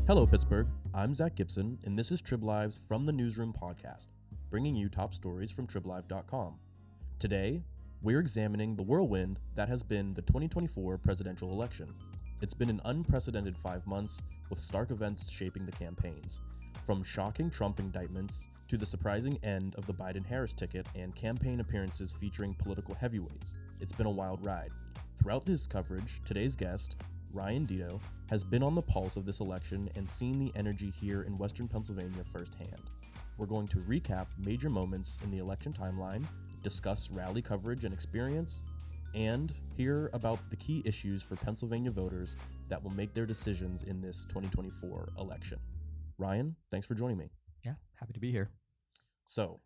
Hello, Pittsburgh. I'm Zach Gibson, and this is Trib Lives from the Newsroom podcast, bringing you top stories from TribLive.com. Today, we're examining the whirlwind that has been the 2024 presidential election. It's been an unprecedented 5 months, with stark events shaping the campaigns. From shocking Trump indictments to the surprising end of the Biden-Harris ticket and campaign appearances featuring political heavyweights, it's been a wild ride. Throughout this coverage, today's guest, Ryan Dito, has been on the pulse of this election and seen the energy here in Western Pennsylvania firsthand. We're going to recap major moments in the election timeline, discuss rally coverage and experience, and hear about the key issues for Pennsylvania voters that will make their decisions in this 2024 election. Ryan, thanks for joining me. Yeah, happy to be here. So,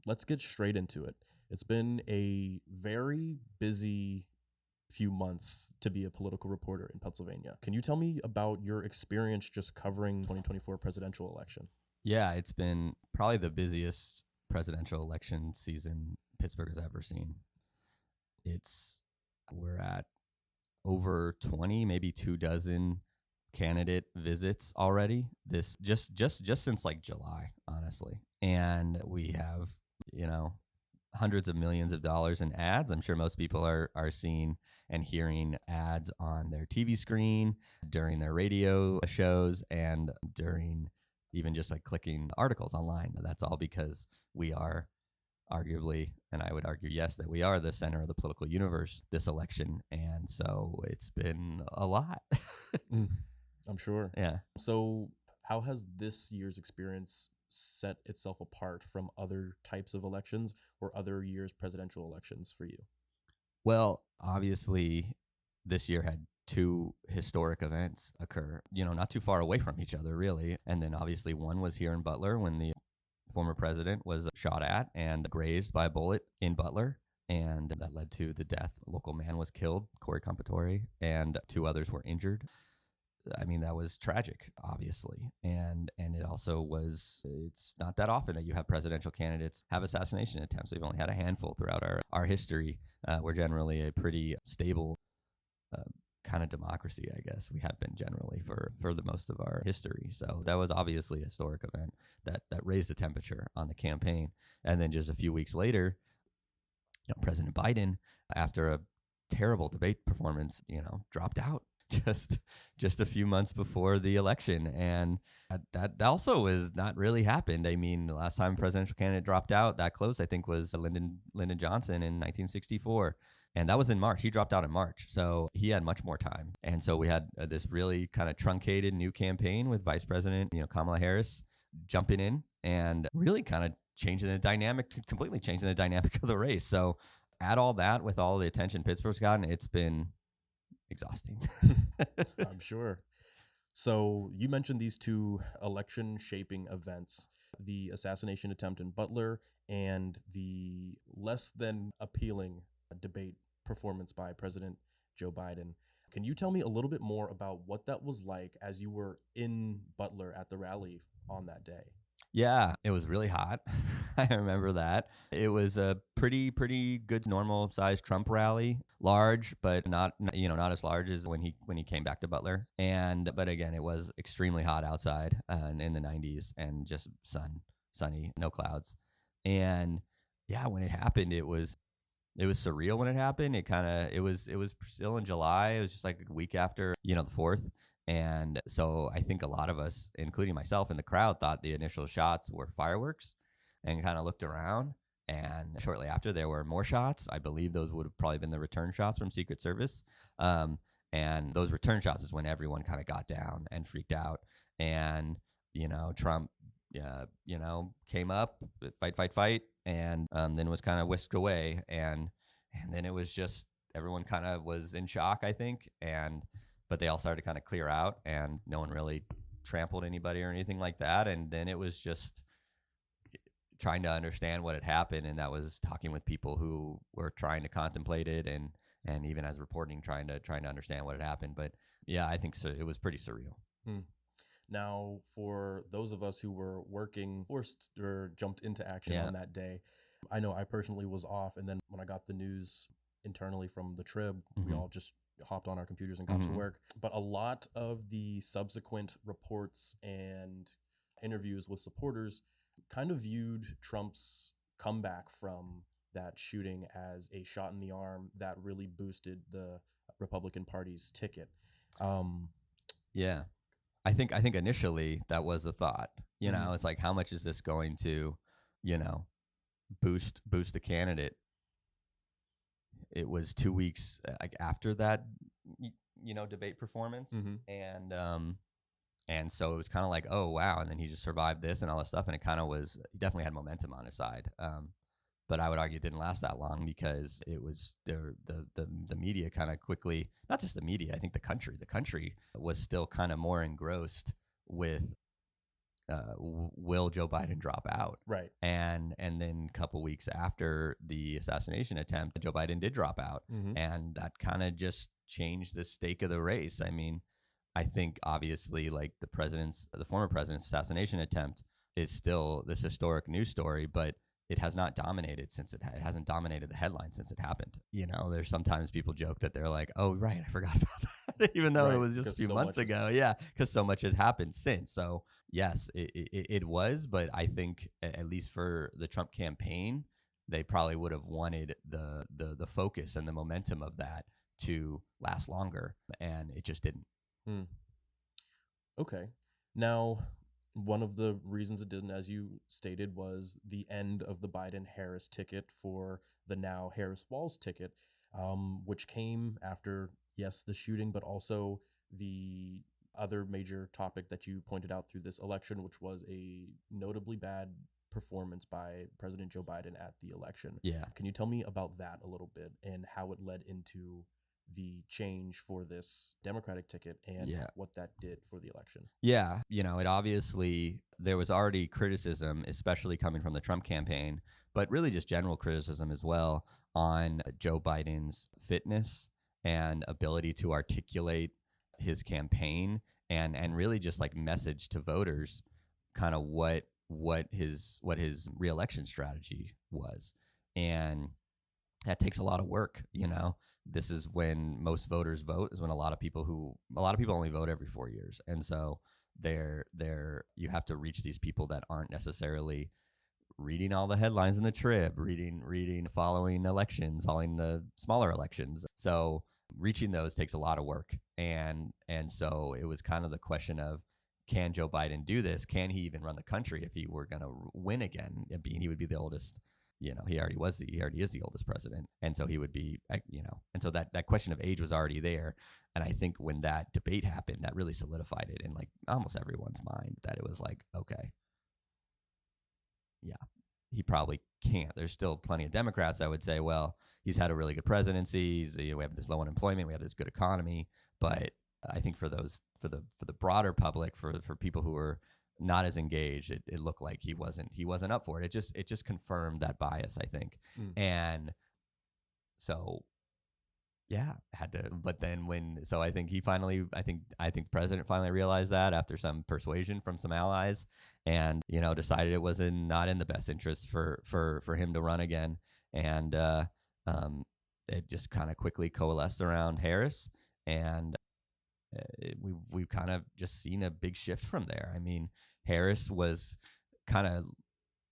let's get straight into it. It's been a very busy few months to be a political reporter in Pennsylvania. Can you tell me about your experience just covering 2024 presidential election? Yeah, it's been probably the busiest presidential election season Pittsburgh has ever seen. We're at over 20, maybe 24 candidate visits already. This just since like July, honestly. And we have, hundreds of millions of dollars in ads. I'm sure most people are seeing and hearing ads on their TV screen, during their radio shows, and during even just like clicking articles online. That's all because we are arguably, and I would argue, yes, that we are the center of the political universe this election. And so it's been a lot. I'm sure. Yeah. So how has this year's experience set itself apart from other types of elections or other years' presidential elections for you? Well, obviously, this year had two historic events occur, not too far away from each other, really. And then obviously one was here in Butler when the former president was shot at and grazed by a bullet in Butler. And that led to the death. A local man was killed, Corey Compatore, and two others were injured. I mean, that was tragic, obviously. And it also it's not that often that you have presidential candidates have assassination attempts. We've only had a handful throughout our history. We're generally a pretty stable kind of democracy, I guess. We have been generally for the most of our history. So that was obviously a historic event that raised the temperature on the campaign. And then just a few weeks later, President Biden, after a terrible debate performance, dropped out just a few months before the election. And that also has not really happened. I mean, the last time a presidential candidate dropped out that close, I think, was Lyndon Johnson in 1964. And that was in March. He dropped out in March. So he had much more time. And so we had this really kind of truncated new campaign with Vice President, Kamala Harris jumping in and really kind of completely changing the dynamic of the race. So add all that with all the attention Pittsburgh's gotten, it's been exhausting. I'm sure. So you mentioned these two election shaping events, the assassination attempt in Butler and the less than appealing debate performance by President Joe Biden. Can you tell me a little bit more about what that was like as you were in Butler at the rally on that day? Yeah, it was really hot. I remember that. It was a pretty good normal sized Trump rally, large, but not as large as when he came back to Butler. But again, it was extremely hot outside in the 90s and just sunny, no clouds. And yeah, when it happened, it was surreal when it happened. It was still in July. It was just like a week after, the 4th. And so I think a lot of us, including myself in the crowd, thought the initial shots were fireworks and kind of looked around. And shortly after, there were more shots. I believe those would have probably been the return shots from Secret Service. And those return shots is when everyone kind of got down and freaked out. And, Trump, came up, fight, and then was kind of whisked away. And then it was just everyone kind of was in shock, I think. But they all started to kind of clear out, and no one really trampled anybody or anything like that. And then it was just trying to understand what had happened, and that was talking with people who were trying to contemplate it, and even as reporting, trying to understand what had happened. But yeah, I think so. It was pretty surreal. Now, for those of us who were working, forced or jumped into action on that day, I know I personally was off, and then when I got the news internally from the Trib. We Mhm. all just hopped on our computers and got to Mhm. work. But a lot of the subsequent reports and interviews with supporters kind of viewed Trump's comeback from that shooting as a shot in the arm that really boosted the Republican Party's ticket. Um, Yeah. I think initially that was the thought. mhm. It's like, how much is this going to, you know, boost a candidate? It was 2 weeks like after that, debate performance, Mhm. and so it was kind of like, oh wow, and then he just survived this and all this stuff, and it kind of was, he definitely had momentum on his side. But I would argue it didn't last that long because it was the media kind of quickly, not just the media, I think the country was still kind of more engrossed with will Joe Biden drop out? Right. And then a couple weeks after the assassination attempt, Joe Biden did drop out, Mhm. and that kind of just changed the stake of the race. I mean, I think obviously like the former president's assassination attempt is still this historic news story, but it has not dominated since it hasn't dominated the headlines since it happened. There's sometimes people joke that they're like, "Oh, right, I forgot about that," even though it Right. was just a Because few so months much is. ago. Yeah, because so much has happened since. So yes, it was, but I think at least for the Trump campaign, they probably would have wanted the focus and the momentum of that to last longer, and it just didn't. Hmm. Okay. Now, one of the reasons it didn't, as you stated, was the end of the Biden-Harris ticket for the now Harris-Walz ticket, which came after, yes, the shooting, but also the other major topic that you pointed out through this election, which was a notably bad performance by President Joe Biden at the election. Yeah. Can you tell me about that a little bit and how it led into the change for this Democratic ticket and Yeah. what that did for the election? Yeah, it obviously, there was already criticism, especially coming from the Trump campaign, but really just general criticism as well on Joe Biden's fitness and ability to articulate his campaign and really just like message to voters kind of what his reelection strategy was. And that takes a lot of work. This is when most voters vote, is when a lot of people only vote every 4 years, and so you have to reach these people that aren't necessarily reading all the headlines in the Trib, reading following elections, following the smaller elections. So reaching those takes a lot of work, and so it was kind of the question of, can Joe Biden do this? Can he even run the country if he were going to win again? He would be the oldest. He already is the oldest president, and so he would be, and so that question of age was already there. And I think when that debate happened, that really solidified it in like almost everyone's mind, that it was like, okay, yeah, he probably can't. There's still plenty of Democrats that would say, well, he's had a really good presidency. We have this low unemployment, we have this good economy. But I think for the broader public, for people who are not as engaged, it looked like he wasn't up for it. It just confirmed that bias, I think. Mm. And so yeah, had to. But then I think the president finally realized that after some persuasion from some allies, and decided it was not in the best interest for him to run again, and it just kind of quickly coalesced around Harris, and we've kind of just seen a big shift from there. I mean, Harris was kind of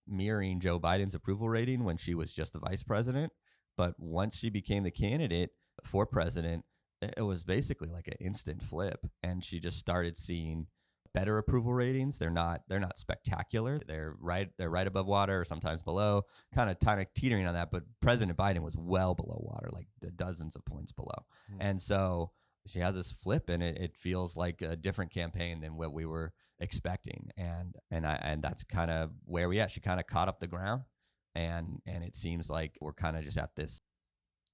mirroring Joe Biden's approval rating when she was just the vice president, but once she became the candidate for president, it was basically like an instant flip, and she just started seeing better approval ratings. They're not spectacular. They're right above water, or sometimes below, kind of teetering on that. But President Biden was well below water, like the dozens of points below. Mm. And so she has this flip, and it feels like a different campaign than what we were expecting. And that's kind of where we at. She kind of caught up the ground, and it seems like we're kind of just at this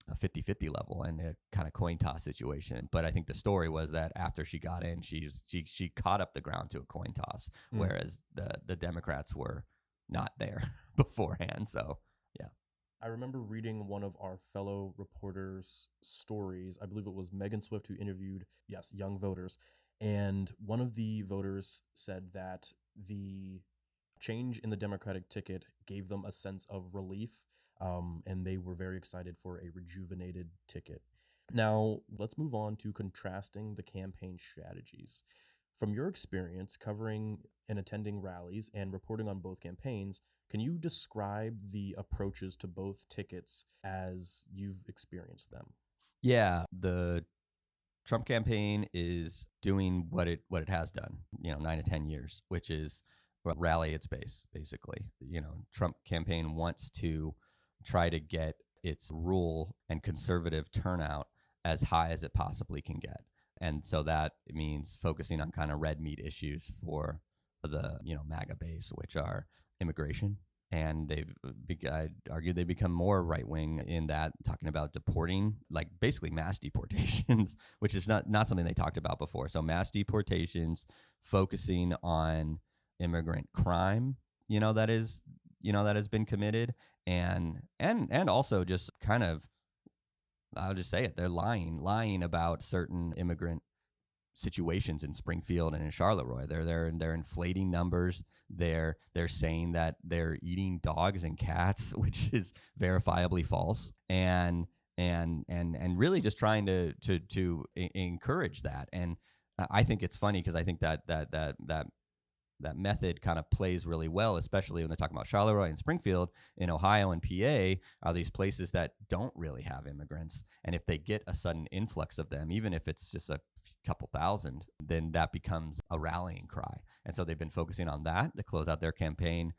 a 50-50 level and a kind of coin toss situation. But I think the story was that after she got in, she caught up the ground to a coin toss, whereas the Democrats were not there beforehand. So yeah. I remember reading one of our fellow reporters' stories. I believe it was Megan Swift who interviewed, yes, young voters. And one of the voters said that the change in the Democratic ticket gave them a sense of relief and they were very excited for a rejuvenated ticket. Now, let's move on to contrasting the campaign strategies. From your experience covering and attending rallies and reporting on both campaigns, can you describe the approaches to both tickets as you've experienced them? Yeah, the Trump campaign is doing what it has done, 9 to 10 years, which is rally its base, basically. Trump campaign wants to try to get its rural and conservative turnout as high as it possibly can get. And so that means focusing on kind of red meat issues for the, MAGA base, which are immigration. And I'd argue they become more right wing in that, talking about deporting, like basically mass deportations, which is not something they talked about before. So mass deportations, focusing on immigrant crime, that has been committed, and also just kind of, I'll just say it, they're lying about certain immigrant situations in Springfield and in Charleroi. They're inflating numbers. They're saying that they're eating dogs and cats, which is verifiably false, and really just trying to encourage that. And I think it's funny because I think that method kind of plays really well, especially when they're talking about Charleroi and Springfield in Ohio and PA are these places that don't really have immigrants. And if they get a sudden influx of them, even if it's just a couple thousand, then that becomes a rallying cry. And so they've been focusing on that to close out their campaign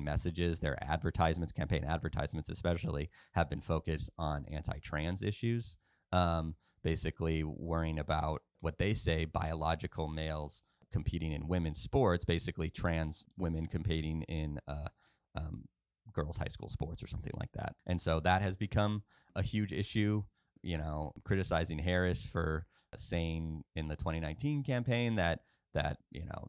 messages, their advertisements, campaign advertisements especially, have been focused on anti-trans issues, basically worrying about what they say biological males competing in women's sports, basically trans women competing in girls' high school sports or something like that. And so that has become a huge issue, criticizing Harris for saying in the 2019 campaign that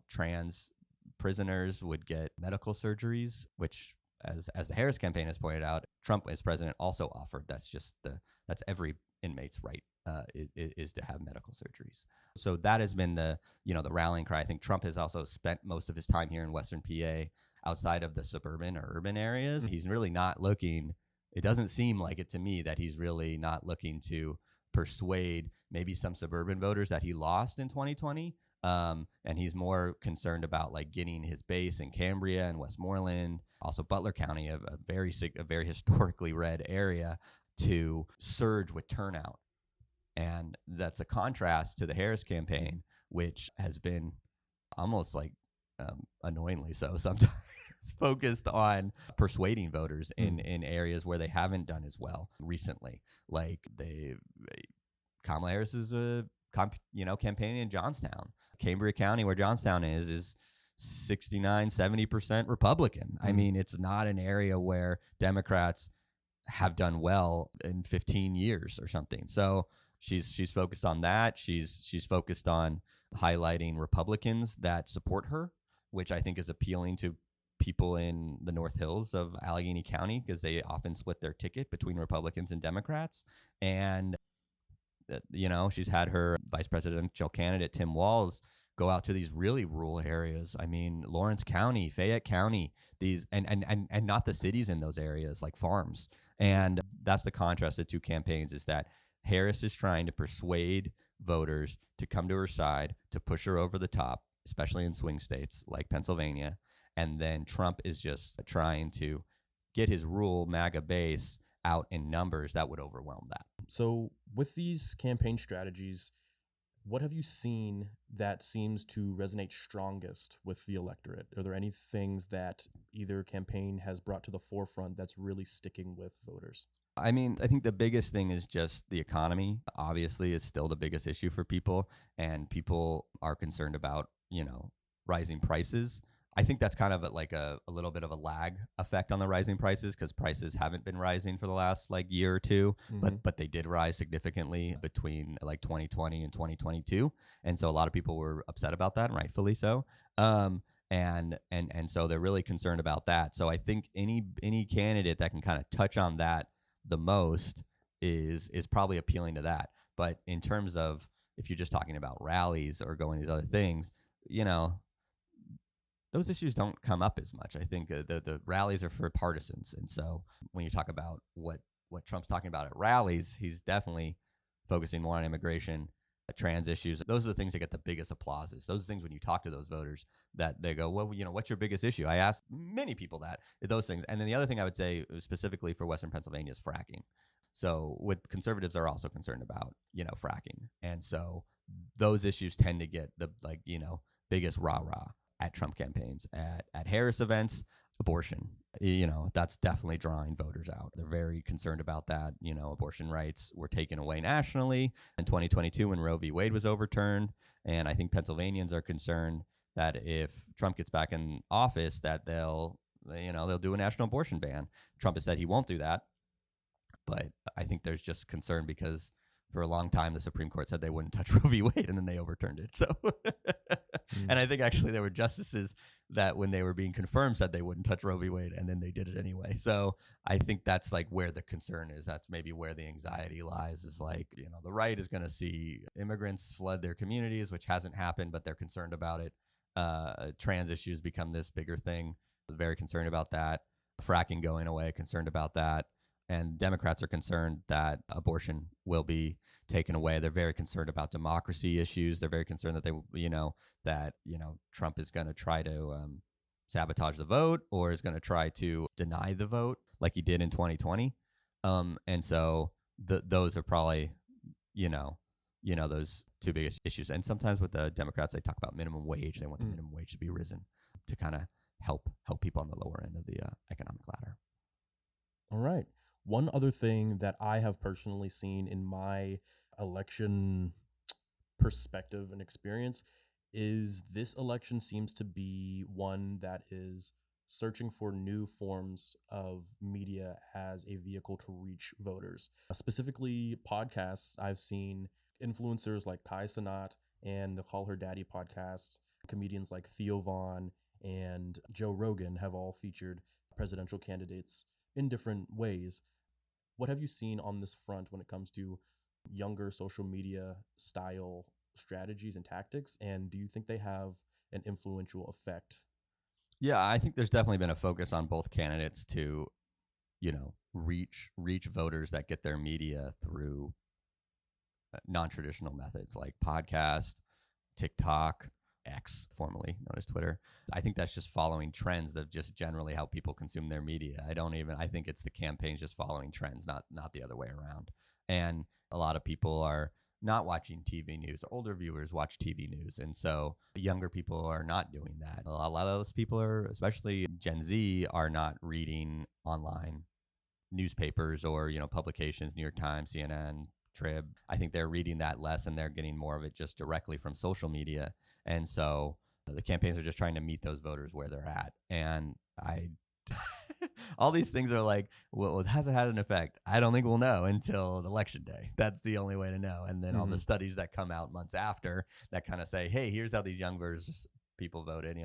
trans prisoners would get medical surgeries, which as the Harris campaign has pointed out, Trump as president also offered. That's every inmate's right, is to have medical surgeries. So that has been the rallying cry. I think Trump has also spent most of his time here in Western PA, outside of the suburban or urban areas. He's really not looking. It doesn't seem like it to me that he's really not looking to persuade maybe some suburban voters that he lost in 2020. And he's more concerned about like getting his base in Cambria and Westmoreland, also Butler County, a very historically red area, to surge with turnout. And that's a contrast to the Harris campaign, which has been almost like annoyingly so sometimes focused on persuading voters in areas where they haven't done as well recently. Like Kamala Harris is campaigning in Johnstown. Cambria County, where Johnstown is 69-70% Republican. I mean, it's not an area where Democrats have done well in 15 years or something. So she's focused on that. She's focused on highlighting Republicans that support her, which I think is appealing to people in the North Hills of Allegheny County, because they often split their ticket between Republicans and Democrats. And she's had her vice presidential candidate Tim Walz go out to these really rural areas. I mean, Lawrence County, Fayette County, these and not the cities in those areas, like farms. And that's the contrast of two campaigns, is that Harris is trying to persuade voters to come to her side, to push her over the top, especially in swing states like Pennsylvania. And then Trump is just trying to get his rural MAGA base out in numbers that would overwhelm that. So with these campaign strategies, what have you seen that seems to resonate strongest with the electorate? Are there any things that either campaign has brought to the forefront that's really sticking with voters? I mean, I think the biggest thing is just the economy, obviously, is still the biggest issue for people. And people are concerned about, rising prices. I think that's kind of a little bit of a lag effect on the rising prices, because prices haven't been rising for the last year or two, but they did rise significantly between 2020 and 2022, and so a lot of people were upset about that, and rightfully so. And so they're really concerned about that. So I think any candidate that can kind of touch on that the most is probably appealing to that. But in terms of, if you're just talking about rallies or going these other things, those issues don't come up as much. I think the rallies are for partisans. And so when you talk about what Trump's talking about at rallies, he's definitely focusing more on immigration, trans issues. Those are the things that get the biggest applauses. Those are things when you talk to those voters that they go, well, what's your biggest issue? I asked many people those things. And then the other thing I would say specifically for Western Pennsylvania is fracking. So what conservatives are also concerned about, fracking. And so those issues tend to get the biggest rah-rah at Trump campaigns. At Harris events, abortion, that's definitely drawing voters out. They're very concerned about that. Abortion rights were taken away nationally in 2022 when Roe v. Wade was overturned. And I think Pennsylvanians are concerned that if Trump gets back in office, that they'll do a national abortion ban. Trump has said he won't do that. But I think there's just concern because for a long time, the Supreme Court said they wouldn't touch Roe v. Wade, and then they overturned it. So, and I think actually there were justices that when they were being confirmed said they wouldn't touch Roe v. Wade, and then they did it anyway. So I think that's like where the concern is. That's maybe where the anxiety lies, is like, the right is going to see immigrants flood their communities, which hasn't happened, but they're concerned about it. Trans issues become this bigger thing. Very concerned about that. Fracking going away, concerned about that. And Democrats are concerned that abortion will be taken away. They're very concerned about democracy issues. They're very concerned that Trump is going to try to sabotage the vote or is going to try to deny the vote like he did in 2020. And so those are probably, those two biggest issues. And sometimes with the Democrats, they talk about minimum wage. They want the minimum wage to be risen to kind of help people on the lower end of the economic ladder. All right. One other thing that I have personally seen in my election perspective and experience is this election seems to be one that is searching for new forms of media as a vehicle to reach voters. Specifically, podcasts. I've seen influencers like Kai Cenat and the Call Her Daddy podcast, comedians like Theo Vaughn and Joe Rogan have all featured presidential candidates in different ways. What have you seen on this front when it comes to younger social media style strategies and tactics? And do you think they have an influential effect? Yeah, I think there's definitely been a focus on both candidates to, reach voters that get their media through non-traditional methods like podcast, TikTok, X, formerly known as Twitter. I think that's just following trends of just generally how people consume their media. I think it's the campaigns just following trends, not the other way around. And a lot of people are not watching TV news. Older viewers watch TV news. And so younger people are not doing that. A lot of those people are, especially Gen Z, are not reading online newspapers or, publications, New York Times, CNN, Trib. I think they're reading that less and they're getting more of it just directly from social media. And so the campaigns are just trying to meet those voters where they're at. And all these things are like, well, has it had an effect? I don't think we'll know until election day. That's the only way to know. And then all the studies that come out months after that kind of say, hey, here's how these young voters people voted.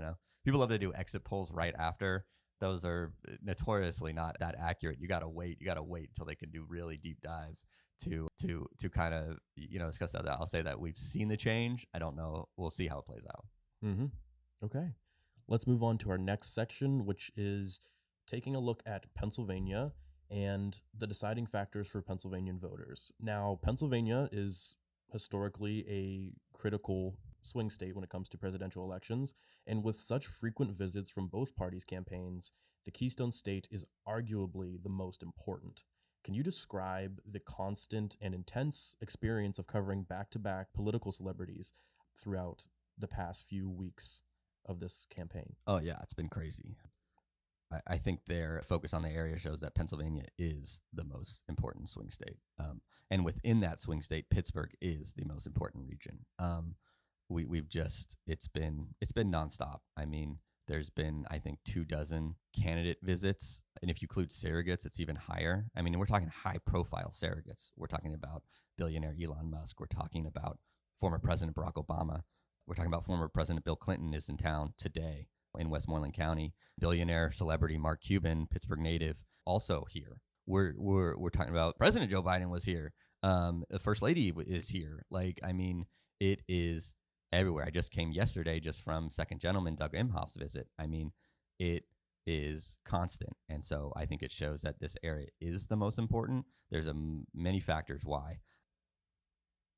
People love to do exit polls right after. Those are notoriously not that accurate. You got to wait until they can do really deep dives to kind of, discuss that. I'll say that we've seen the change. I don't know. We'll see how it plays out. Mm-hmm. Okay. Let's move on to our next section, which is taking a look at Pennsylvania and the deciding factors for Pennsylvanian voters. Now, Pennsylvania is historically a critical swing state when it comes to presidential elections, and with such frequent visits from both parties' campaigns, the Keystone State is arguably the most important. Can you describe the constant and intense experience of covering back-to-back political celebrities throughout the past few weeks of this campaign? Oh, yeah, it's been crazy. I think their focus on the area shows that Pennsylvania is the most important swing state. And within that swing state, Pittsburgh is the most important region. It's been nonstop. I mean, there's been, I think, 24 candidate visits. And if you include surrogates, it's even higher. I mean, we're talking high profile surrogates. We're talking about billionaire Elon Musk. We're talking about former President Barack Obama. We're talking about former President Bill Clinton is in town today in Westmoreland County. Billionaire celebrity Mark Cuban, Pittsburgh native, also here. We're talking about President Joe Biden was here. The First Lady is here. Like, I mean, it is everywhere. I just came yesterday just from Second Gentleman Doug Imhoff's visit. I mean, it is constant. And so I think it shows that this area is the most important. There's many factors why.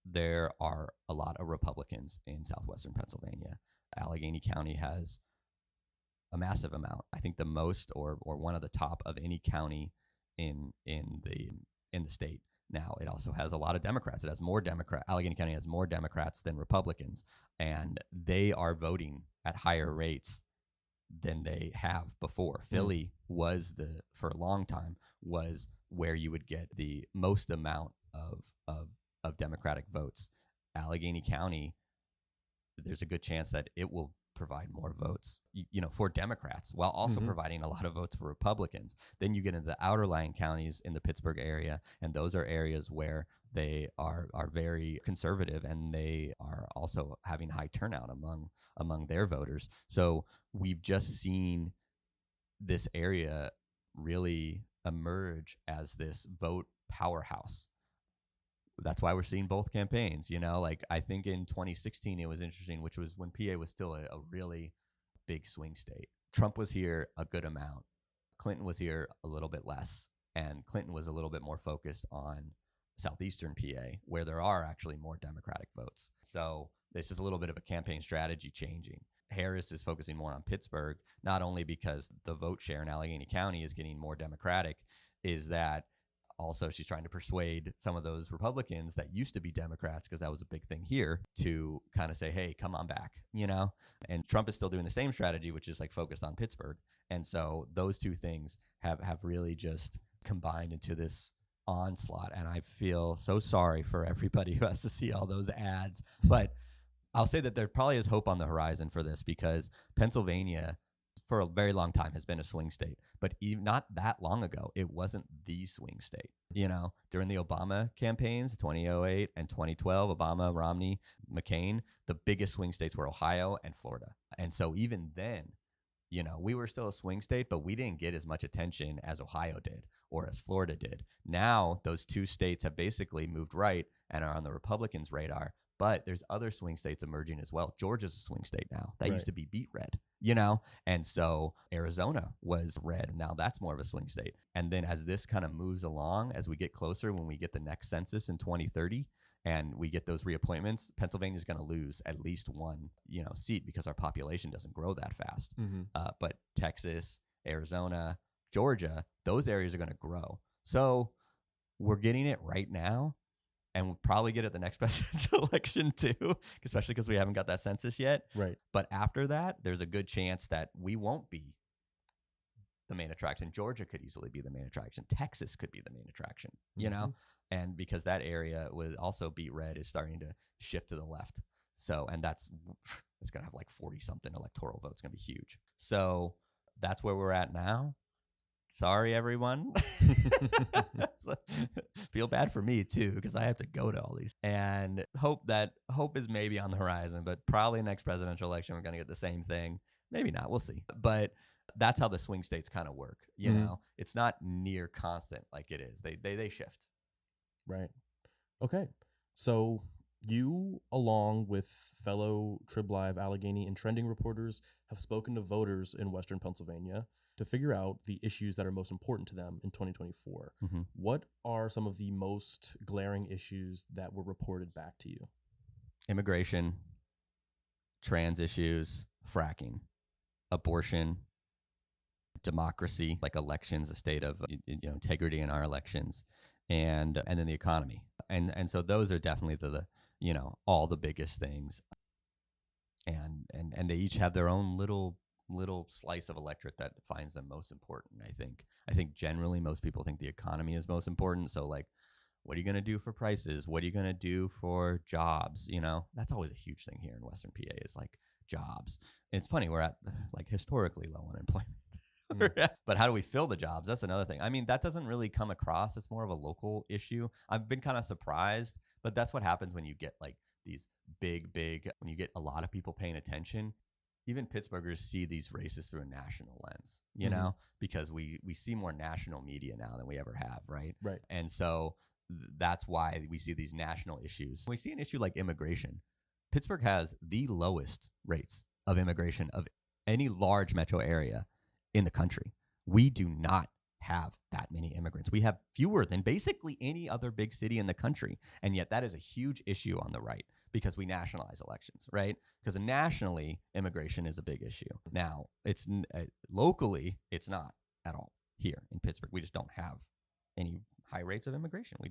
There are a lot of Republicans in southwestern Pennsylvania. Allegheny County has a massive amount. I think the most or one of the top of any county in the state. Now, it also has a lot of Democrats. It has more Allegheny County has more Democrats than Republicans, and they are voting at higher rates than they have before. Philly was for a long time was where you would get the most amount of Democratic votes. Allegheny County, there's a good chance that it will provide more votes, for Democrats, while also providing a lot of votes for Republicans. Then you get into the outerlying counties in the Pittsburgh area, and those are areas where they are very conservative, and they are also having high turnout among their voters. So we've just seen this area really emerge as this vote powerhouse. That's why we're seeing both campaigns. I think in 2016 it was interesting, which was when PA was still a really big swing state. Trump was here a good amount. Clinton was here a little bit less. And Clinton was a little bit more focused on southeastern PA, where there are actually more Democratic votes. So this is a little bit of a campaign strategy changing. Harris is focusing more on Pittsburgh, not only because the vote share in Allegheny County is getting more Democratic, is that also she's trying to persuade some of those Republicans that used to be Democrats, because that was a big thing here, to kind of say, hey, come on back, And Trump is still doing the same strategy, which is like focused on Pittsburgh. And so those two things have really just combined into this onslaught. And I feel so sorry for everybody who has to see all those ads. But I'll say that there probably is hope on the horizon for this, because Pennsylvania for a very long time has been a swing state, but even not that long ago, it wasn't the swing state. During the Obama campaigns, 2008 and 2012, Obama, Romney, McCain, the biggest swing states were Ohio and Florida. And so even then, we were still a swing state, but we didn't get as much attention as Ohio did or as Florida did. Now, those two states have basically moved right and are on the Republicans' radar. But there's other swing states emerging as well. Georgia's a swing state now. That used to be beet red, And so Arizona was red. Now that's more of a swing state. And then as this kind of moves along, as we get closer, when we get the next census in 2030 and we get those reappointments, Pennsylvania is going to lose at least one, seat, because our population doesn't grow that fast. But Texas, Arizona, Georgia, those areas are going to grow. So we're getting it right now. And we'll probably get it the next presidential election too, especially because we haven't got that census yet. Right. But after that, there's a good chance that we won't be the main attraction. Georgia could easily be the main attraction. Texas could be the main attraction, And because that area would also beet red is starting to shift to the left. So, and it's going to have like 40 something electoral votes. It's going to be huge. So that's where we're at now. Sorry, everyone. Feel bad for me, too, because I have to go to all these. And hope is maybe on the horizon, but probably next presidential election, we're going to get the same thing. Maybe not. We'll see. But that's how the swing states kind of work. It's not near constant like it is. They shift. Right. Okay. So you, along with fellow Trib Live Allegheny and Trending reporters, have spoken to voters in Western Pennsylvania to figure out the issues that are most important to them in 2024. What are some of the most glaring issues that were reported back to you? Immigration, trans issues, fracking, abortion, democracy, like elections, a state of integrity in our elections, and then the economy. And so those are definitely the all the biggest things. And they each have their own little slice of electorate that finds them most important. I think generally most people think the economy is most important. So like, what are you going to do for prices? What are you going to do for jobs? That's always a huge thing here in Western PA is like jobs. And it's funny, we're at like historically low unemployment. But how do we fill the jobs? That's another thing. I mean, that doesn't really come across. It's more of a local issue. I've been kind of surprised, but that's what happens when you get like these big, when you get a lot of people paying attention. Even Pittsburghers see these races through a national lens, because we see more national media now than we ever have, right? Right. And so that's why we see these national issues. When we see an issue like immigration, Pittsburgh has the lowest rates of immigration of any large metro area in the country. We do not have that many immigrants. We have fewer than basically any other big city in the country. And yet that is a huge issue on the right because we nationalize elections, right? Because nationally, immigration is a big issue. Now, it's locally, it's not at all here in Pittsburgh. We just don't have any high rates of immigration. We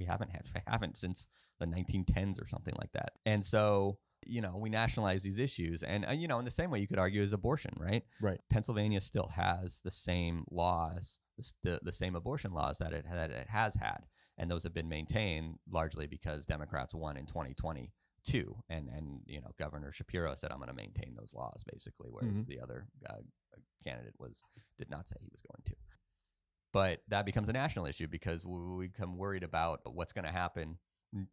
haven't since the 1910s or something like that. And so, we nationalize these issues. And, in the same way you could argue as abortion, right? Right. Pennsylvania still has the same laws, the same abortion laws that it has had. And those have been maintained largely because Democrats won in 2022. And Governor Shapiro said, I'm going to maintain those laws, basically, whereas the other candidate did not say he was going to. But that becomes a national issue because we become worried about what's going to happen,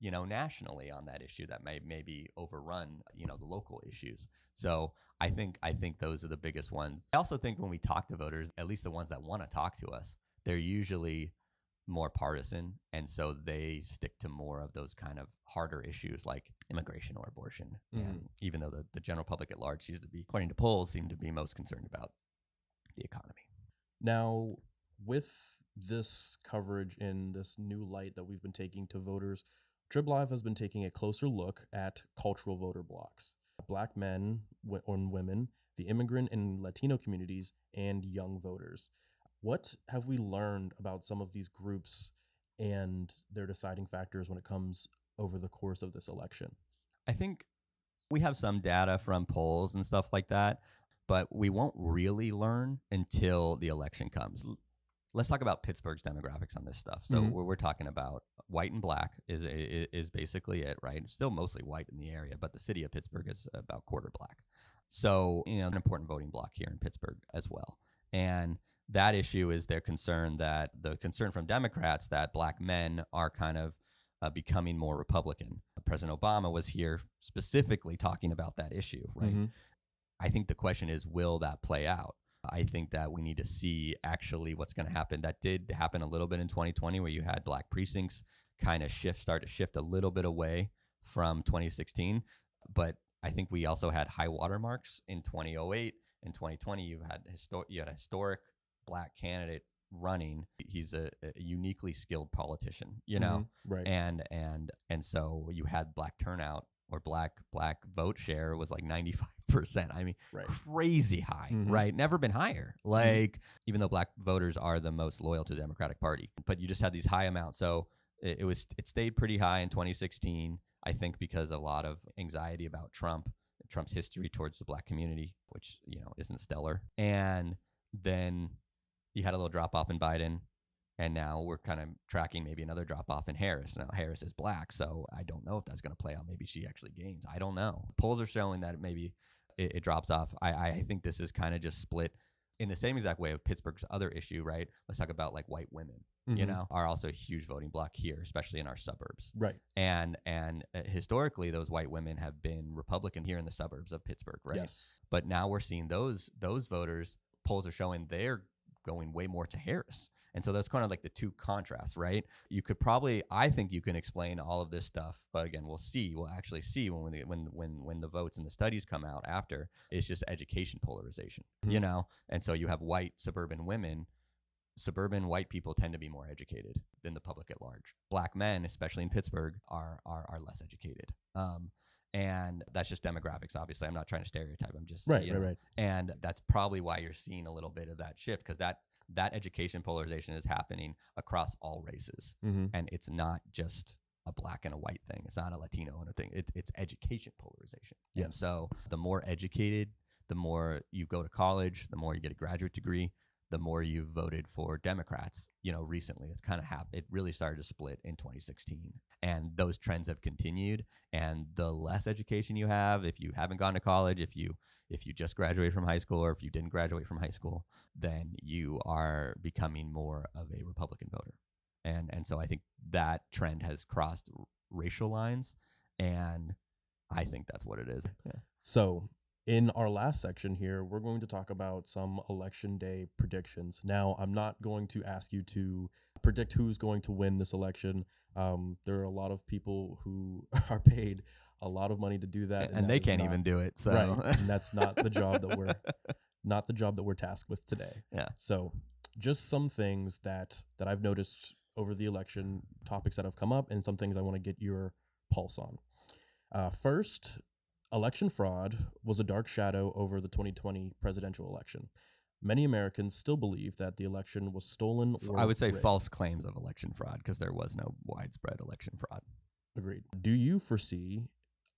nationally on that issue that may maybe overrun, the local issues. So I think those are the biggest ones. I also think when we talk to voters, at least the ones that want to talk to us, they're usually more partisan. And so they stick to more of those kind of harder issues like immigration or abortion. And even though the general public at large according to polls, seem to be most concerned about the economy. Now, with this coverage in this new light that we've been taking to voters, Trib Live has been taking a closer look at cultural voter blocks, Black men and women, the immigrant and Latino communities, and young voters. What have we learned about some of these groups and their deciding factors when it comes over the course of this election? I think we have some data from polls and stuff like that, but we won't really learn until the election comes. Let's talk about Pittsburgh's demographics on this stuff. So we're talking about white and black is basically it, right? Still mostly white in the area, but the city of Pittsburgh is about quarter black. So, an important voting block here in Pittsburgh as well. And that issue is the concern from Democrats that black men are kind of becoming more Republican. President Obama was here specifically talking about that issue, right? I think the question is, will that play out? I think that we need to see actually what's going to happen. That did happen a little bit in 2020 where you had black precincts kind of start to shift a little bit away from 2016. But I think we also had high watermarks in 2008 and 2020. You had a historic black candidate running. He's a uniquely skilled politician, Right. And so you had black turnout, or black vote share was like 95%. I mean, right. Crazy high, right? Never been higher. Like, even though black voters are the most loyal to the Democratic Party, but you just had these high amounts. So it stayed pretty high in 2016, I think, because a lot of anxiety about Trump's history towards the black community, which, isn't stellar. And then you had a little drop off in Biden. And now we're kind of tracking maybe another drop off in Harris. Now, Harris is black, so I don't know if that's going to play out. Maybe she actually gains. I don't know. Polls are showing that maybe it drops off. I think this is kind of just split in the same exact way of Pittsburgh's other issue, right? Let's talk about like white women, are also a huge voting block here, especially in our suburbs. Right. And historically, those white women have been Republican here in the suburbs of Pittsburgh, right? Yes. But now we're seeing those voters, polls are showing they're going way more to Harris. And so that's kind of like the two contrasts, right? I think you can explain all of this stuff, but again, we'll actually see when the votes and the studies come out after. It's just education polarization, And so you have white suburban women. Suburban white people tend to be more educated than the public at large. Black men, especially in Pittsburgh, are less educated. And that's just demographics. Obviously, I'm not trying to stereotype. I'm just right. And that's probably why you're seeing a little bit of that shift, because that education polarization is happening across all races, and it's not just a black and a white thing. It's not a Latino and a thing. It's education polarization. Yes. And so the more educated, the more you go to college, the more you get a graduate degree, the more you voted for Democrats. Recently it's kind of it really started to split in 2016, and those trends have continued. And the less education you have, if you haven't gone to college, if you just graduated from high school, or if you didn't graduate from high school, then you are becoming more of a Republican voter. And so I think that trend has crossed racial lines, and I think that's what it is. Yeah. So in our last section here, we're going to talk about some election day predictions. Now, I'm not going to ask you to predict who's going to win this election. There are a lot of people who are paid a lot of money to do that, and that they is can't not, even do it. So right, and that's not the job that we're tasked with today. Yeah. So just some things that I've noticed over the election, topics that have come up, and some things I want to get your pulse on. First, election fraud was a dark shadow over the 2020 presidential election. Many Americans still believe that the election was stolen or I would say rigged. false claims of election fraud, because there was no widespread election fraud. Agreed. Do you foresee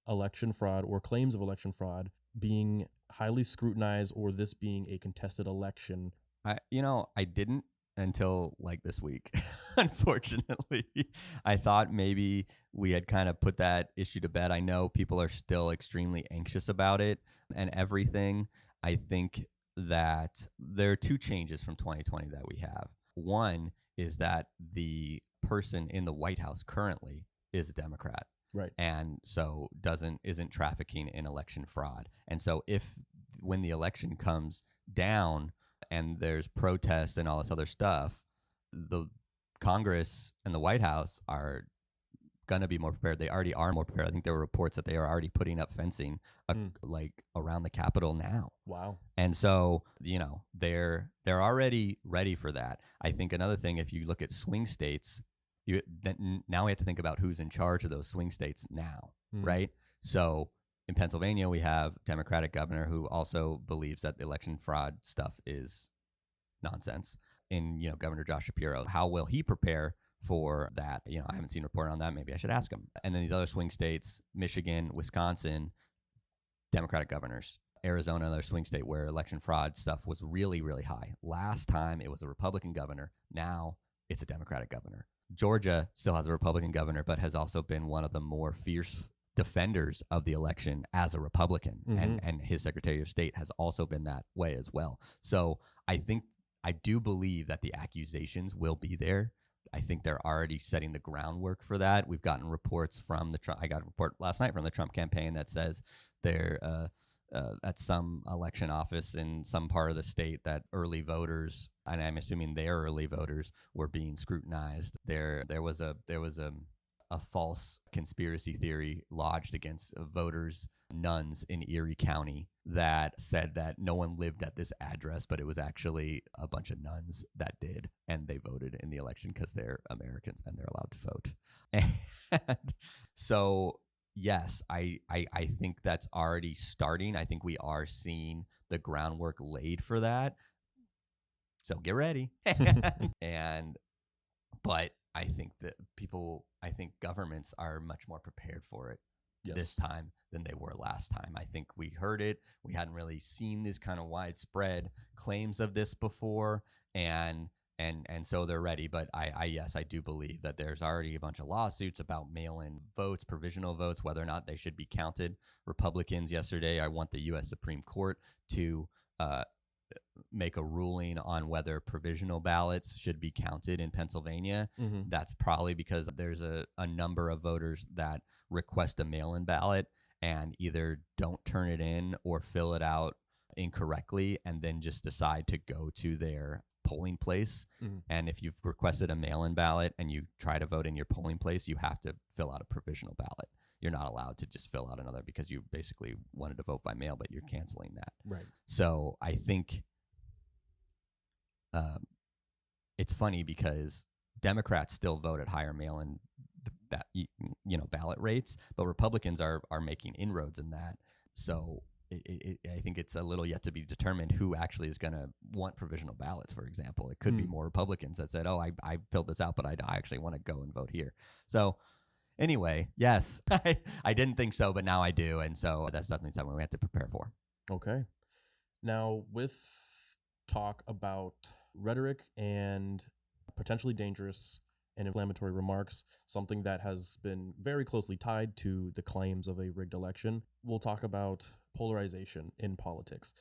election fraud or claims of election fraud being highly scrutinized, or this being a contested election? I didn't until like this week. Unfortunately, I thought maybe we had kind of put that issue to bed. I know people are still extremely anxious about it and everything. I think that there are two changes from 2020 that we have. One is that the person in the White House currently is a Democrat. Right. And so isn't trafficking in election fraud. And so when the election comes down and there's protests and all this other stuff, the Congress and the White House are going to be more prepared. They already are more prepared. I think there were reports that they are already putting up fencing like around the Capitol now. Wow. And so, they're already ready for that. I think another thing, if you look at swing states, now we have to think about who's in charge of those swing states now, right? So in Pennsylvania, we have Democratic governor who also believes that the election fraud stuff is nonsense. In Governor Josh Shapiro, how will he prepare for that? I haven't seen a report on that. Maybe I should ask him. And then these other swing states, Michigan, Wisconsin, Democratic governors. Arizona, another swing state where election fraud stuff was really, really high. Last time it was a Republican governor. Now it's a Democratic governor. Georgia still has a Republican governor, but has also been one of the more fierce defenders of the election as a Republican. And his Secretary of State has also been that way as well. So I do believe that the accusations will be there. I think they're already setting the groundwork for that. We've gotten reports from I got a report last night from the Trump campaign that says they're at some election office in some part of the state that early voters, and I'm assuming their early voters, were being scrutinized. There was a false conspiracy theory lodged against voters, nuns in Erie County, that said that no one lived at this address, but it was actually a bunch of nuns that did, and they voted in the election because they're Americans and they're allowed to vote. And so yes, I think that's already starting. I think we are seeing the groundwork laid for that. So get ready. But I think that governments are much more prepared for it this time than they were last time. I think we heard it. We hadn't really seen this kind of widespread claims of this before, and so they're ready. But I do believe that there's already a bunch of lawsuits about mail-in votes, provisional votes, whether or not they should be counted. Republicans yesterday, I want the U.S. Supreme Court to make a ruling on whether provisional ballots should be counted in Pennsylvania. That's probably because there's a number of voters that request a mail-in ballot and either don't turn it in or fill it out incorrectly and then just decide to go to their polling place. And if you've requested a mail-in ballot and you try to vote in your polling place, you have to fill out a provisional ballot. You're not allowed to just fill out another because you basically wanted to vote by mail, but you're canceling that. Right. So I think it's funny because Democrats still vote at higher mail-in ballot rates, but Republicans are making inroads in that. So I think it's a little yet to be determined who actually is going to want provisional ballots, for example. It could be more Republicans that said, oh, I filled this out, but I actually want to go and vote here. So anyway, yes, I didn't think so, but now I do. And so that's definitely something we have to prepare for. Okay. Now, with talk about rhetoric and potentially dangerous and inflammatory remarks, something that has been very closely tied to the claims of a rigged election, we'll talk about polarization in politics.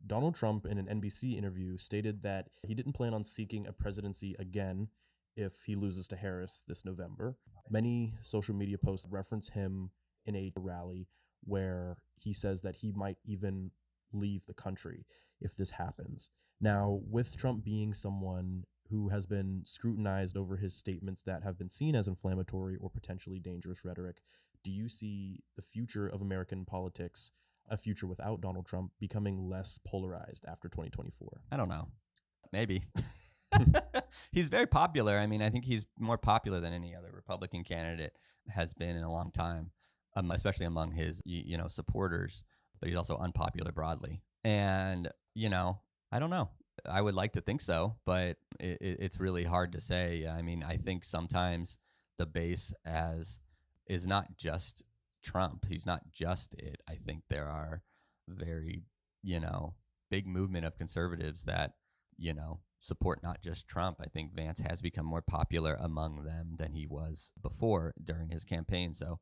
Donald Trump, in an NBC interview, stated that he didn't plan on seeking a presidency again if he loses to Harris this November. Many social media posts reference him in a rally where he says that he might even leave the country if this happens. Now, with Trump being someone who has been scrutinized over his statements that have been seen as inflammatory or potentially dangerous rhetoric, do you see the future of American politics, a future without Donald Trump, becoming less polarized after 2024? I don't know. Maybe. He's very popular. I mean, I think he's more popular than any other Republican candidate has been in a long time, especially among his, supporters. But he's also unpopular broadly. And, I don't know. I would like to think so, but it's really hard to say. I mean, I think sometimes the base is not just Trump. He's not just it. I think there are very, big movement of conservatives that, support not just Trump. I think Vance has become more popular among them than he was before during his campaign. So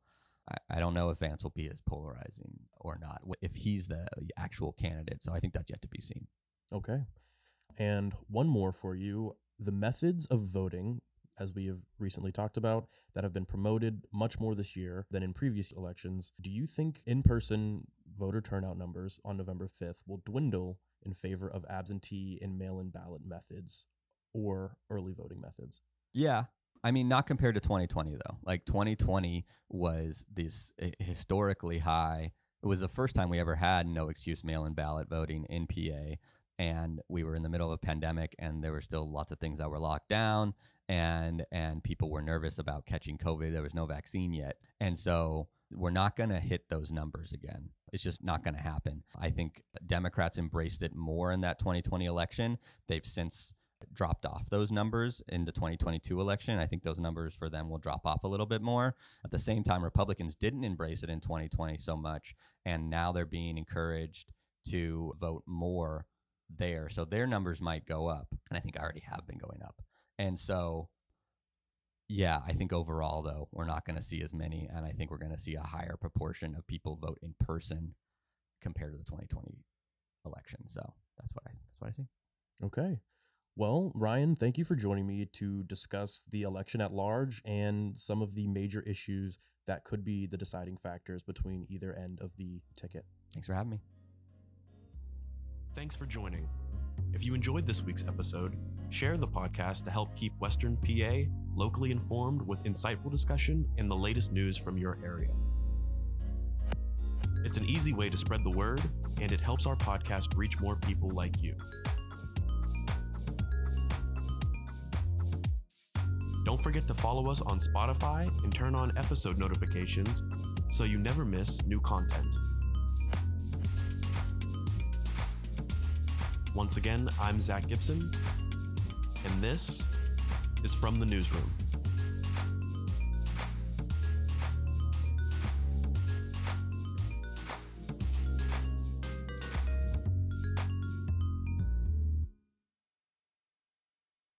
I don't know if Vance will be as polarizing or not, if he's the actual candidate. So I think that's yet to be seen. Okay. And one more for you. The methods of voting, as we have recently talked about, that have been promoted much more this year than in previous elections. Do you think in-person voter turnout numbers on November 5th will dwindle in favor of absentee and mail-in ballot methods or early voting methods? Yeah. I mean, not compared to 2020, though. Like 2020 was this historically high. It was the first time we ever had no excuse mail-in ballot voting in PA. And we were in the middle of a pandemic, and there were still lots of things that were locked down, and people were nervous about catching COVID. There was no vaccine yet. And so we're not going to hit those numbers again. It's just not going to happen. I think Democrats embraced it more in that 2020 election. They've since dropped off those numbers in the 2022 election. I think those numbers for them will drop off a little bit more. At the same time, Republicans didn't embrace it in 2020 so much, and now they're being encouraged to vote more there. So their numbers might go up, and I think already have been going up. And so, yeah, I think overall, though, we're not going to see as many, and I think we're going to see a higher proportion of people vote in person compared to the 2020 election. So that's what I see. Okay. Well, Ryan, thank you for joining me to discuss the election at large and some of the major issues that could be the deciding factors between either end of the ticket. Thanks for having me. Thanks for joining. If you enjoyed this week's episode, share the podcast to help keep Western PA locally informed with insightful discussion and the latest news from your area. It's an easy way to spread the word, and it helps our podcast reach more people like you. Don't forget to follow us on Spotify and turn on episode notifications so you never miss new content. Once again, I'm Zach Gibson, and this is From the Newsroom.